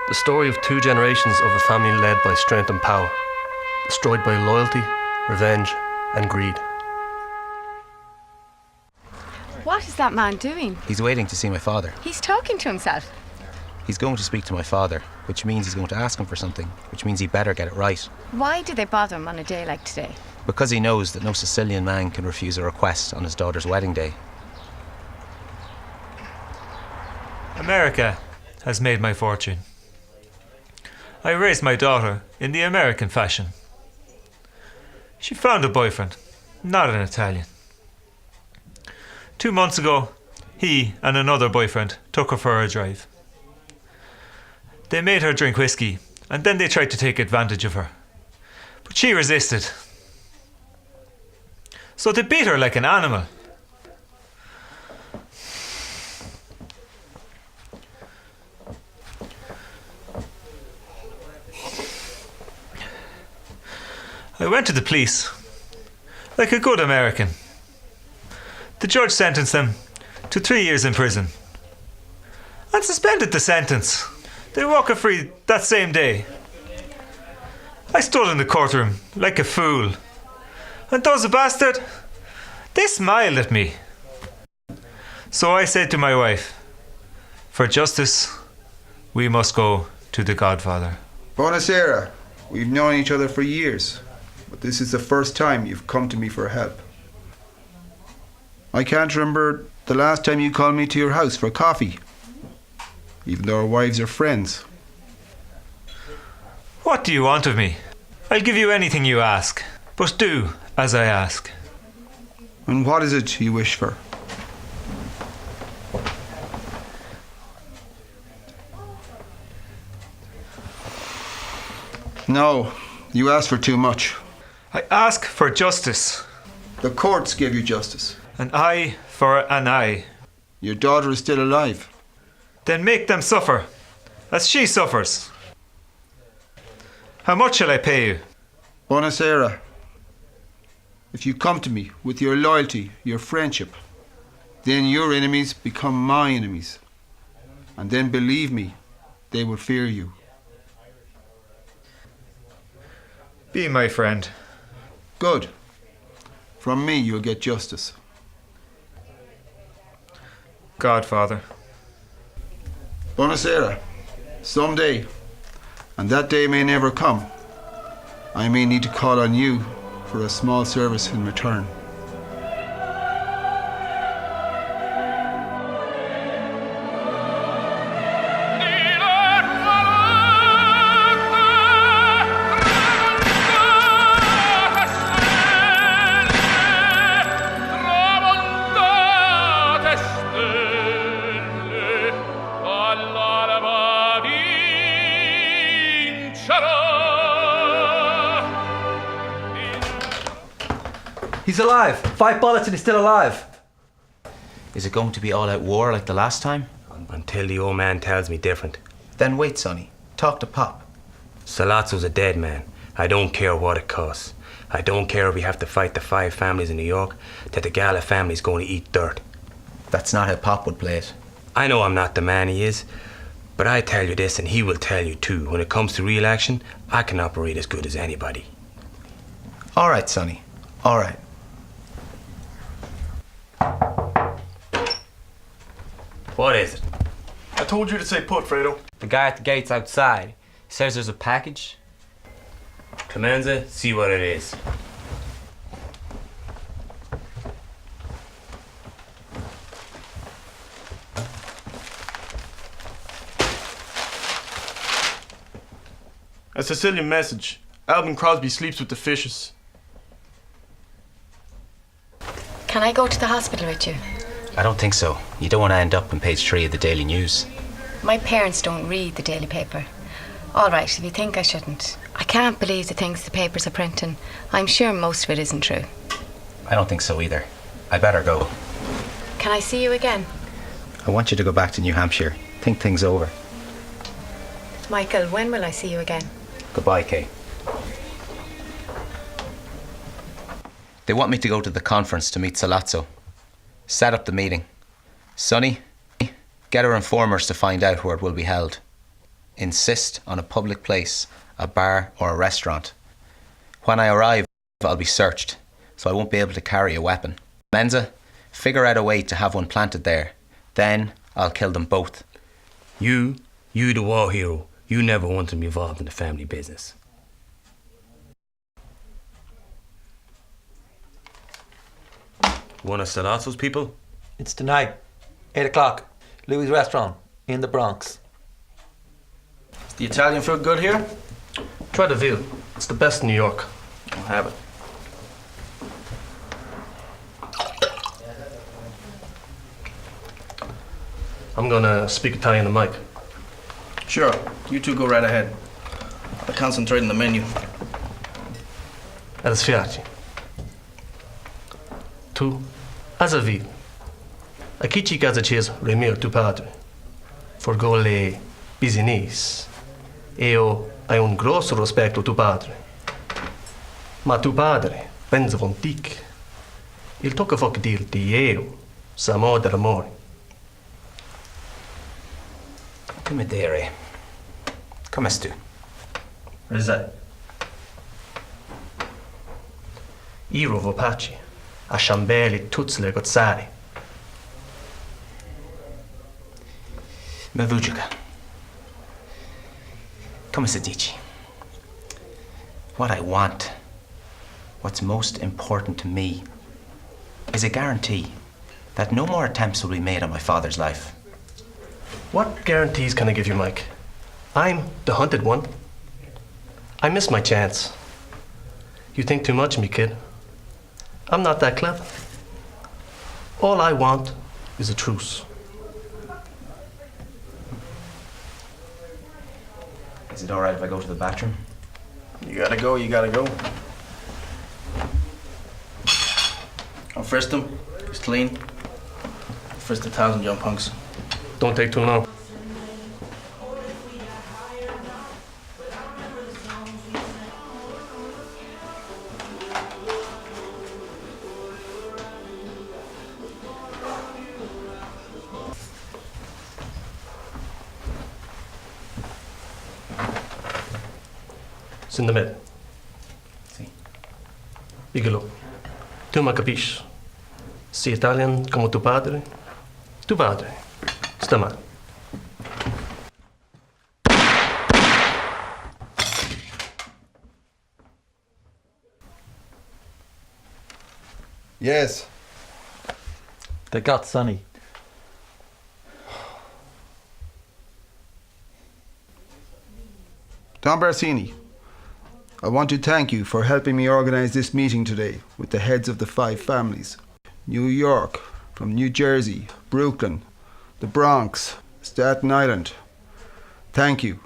The story of two generations of a family led by strength and power, destroyed by loyalty, revenge and greed. What is that man doing? He's waiting to see my father. He's talking to himself. He's going to speak to my father, which means he's going to ask him for something, which means he better get it right. Why do they bother him on a day like today? Because he knows that no Sicilian man can refuse a request on his daughter's wedding day. America has made my fortune. I raised my daughter in the American fashion. She found a boyfriend, not an Italian. 2 months ago, he and another boyfriend took her for a drive. They made her drink whiskey, and then they tried to take advantage of her. But she resisted. So they beat her like an animal. I went to the police, like a good American. The judge sentenced them to 3 years in prison and suspended the sentence. They walk her free that same day. I stood in the courtroom like a fool, and those bastard, they smiled at me. So I said to my wife, for justice, we must go to the Godfather. Buonasera. We've known each other for years, but this is the first time you've come to me for help. I can't remember the last time you called me to your house for coffee, even though our wives are friends. What do you want of me? I'll give you anything you ask, but do as I ask. And what is it you wish for? No, you asked for too much. I ask for justice. The courts gave you justice. An eye for an eye. Your daughter is still alive. Then make them suffer, as she suffers. How much shall I pay you? Buonasera. If you come to me with your loyalty, your friendship, then your enemies become my enemies. And then believe me, they will fear you. Be my friend. Good. From me you'll get justice. Godfather. Buonasera. Someday, and that day may never come, I may need to call on you for a small service in return. He's alive. 5 bullets and he's still alive. Is it going to be all-out war like the last time? Until the old man tells me different. Then wait, Sonny. Talk to Pop. Salazzo's a dead man. I don't care what it costs. I don't care if we have to fight the 5 families in New York, that the Gala family's going to eat dirt. That's not how Pop would play it. I know I'm not the man he is, but I tell you this and he will tell you too. When it comes to real action, I can operate as good as anybody. All right, Sonny. All right. What is it? I told you to say put, Fredo. The guy at the gate's outside. He says there's a package. Clemenza, see what it is. A Sicilian message. Alvin Crosby sleeps with the fishes. Can I go to the hospital with you? I don't think so. You don't want to end up on page 3 of the Daily News. My parents don't read the daily paper. All right, if you think I shouldn't. I can't believe the things the papers are printing. I'm sure most of it isn't true. I don't think so either. I better go. Can I see you again? I want you to go back to New Hampshire. Think things over. Michael, when will I see you again? Goodbye, Kay. They want me to go to the conference to meet Salazzo. Set up the meeting. Sonny, get our informers to find out where it will be held. insist on a public place, a bar or a restaurant. When I arrive, I'll be searched, so I won't be able to carry a weapon. Menza, figure out a way to have one planted there. Then I'll kill them both. You the war hero, you never want to be involved in the family business. One of Salazzo's people? It's tonight, 8 o'clock, Louis' Restaurant in the Bronx. Is the Italian food good here? Try the veal. It's the best in New York. I'll have it. I'm gonna speak Italian to Mike. Sure, you two go right ahead. I'll concentrate on the menu. A dispiace. Tu, as a veal. A chi ci casa cies remio tu padre. Forgo le business. Io hai un grosso rispetto tu padre. Ma tu padre pensa von tic. Il tocca foc dirti io, samo dell'amore. Come dire. Come stu? Risai. Iro vopaci, a ciambelli tutte gozzari. Mavujuka. Come si dici? What I want, what's most important to me, is a guarantee that no more attempts will be made on my father's life. What guarantees can I give you, Mike? I'm the hunted one. I missed my chance. You think too much of me, kid. I'm not that clever. All I want is a truce. Is it all right if I go to the bathroom? You gotta go, you gotta go. I'll frisk him. He's clean. Frisk 1,000 young punks. Don't take too long. It's in the middle. Sì. Dígalo. Tu ma capisci. Si Italian como tu padre. Tu padre. Sta male. Yes. They got Sonny. Don Barsini, I want to thank you for helping me organize this meeting today with the heads of the 5 families. New York, from New Jersey, Brooklyn, the Bronx, Staten Island. Thank you.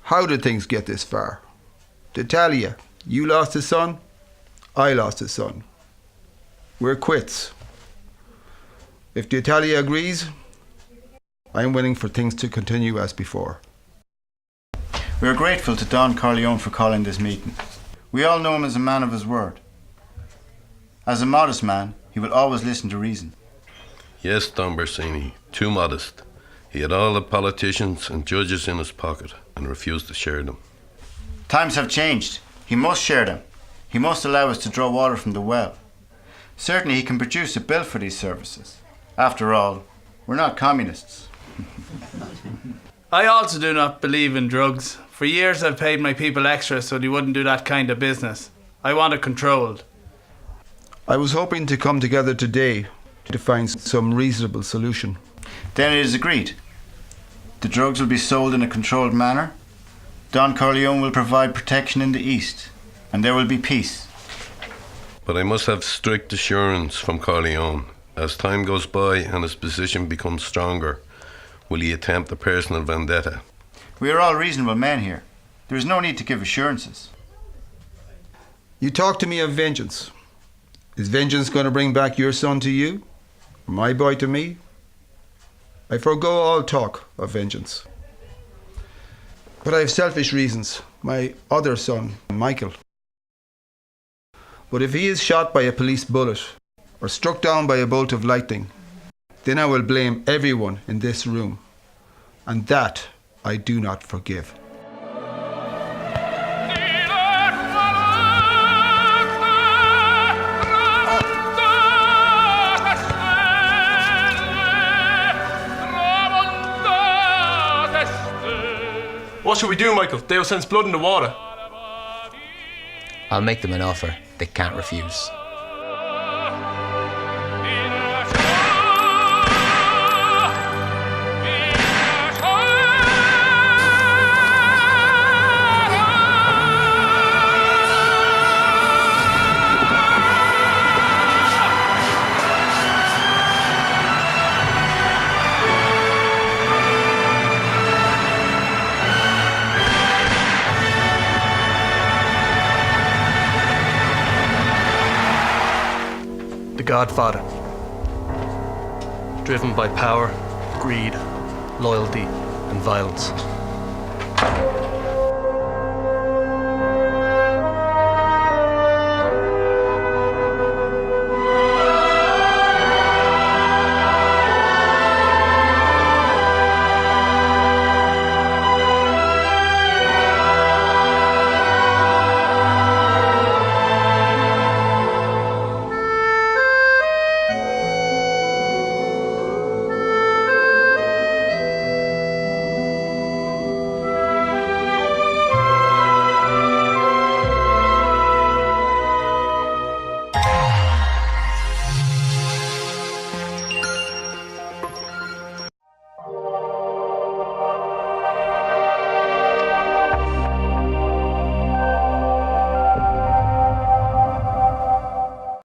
How did things get this far? D'Italia, you lost a son, I lost a son. We're quits. If D'Italia agrees, I'm willing for things to continue as before. We are grateful to Don Corleone for calling this meeting. We all know him as a man of his word. As a modest man, he will always listen to reason. Yes, Don Barsini, too modest. He had all the politicians and judges in his pocket and refused to share them. Times have changed. He must share them. He must allow us to draw water from the well. Certainly he can produce a bill for these services. After all, we're not communists. I also do not believe in drugs. For years I've paid my people extra so they wouldn't do that kind of business. I want it controlled. I was hoping to come together today to find some reasonable solution. Then it is agreed. The drugs will be sold in a controlled manner. Don Corleone will provide protection in the East, and there will be peace. But I must have strict assurance from Corleone. As time goes by and his position becomes stronger, will he attempt a personal vendetta? We are all reasonable men here. There is no need to give assurances. You talk to me of vengeance. Is vengeance going to bring back your son to you? Or my boy to me? I forego all talk of vengeance. But I have selfish reasons. My other son, Michael. But if he is shot by a police bullet or struck down by a bolt of lightning, then I will blame everyone in this room. And that I do not forgive. What should we do, Michael? Dale sends blood in the water. I'll make them an offer they can't refuse. Godfather. Driven by power, greed, loyalty, and violence.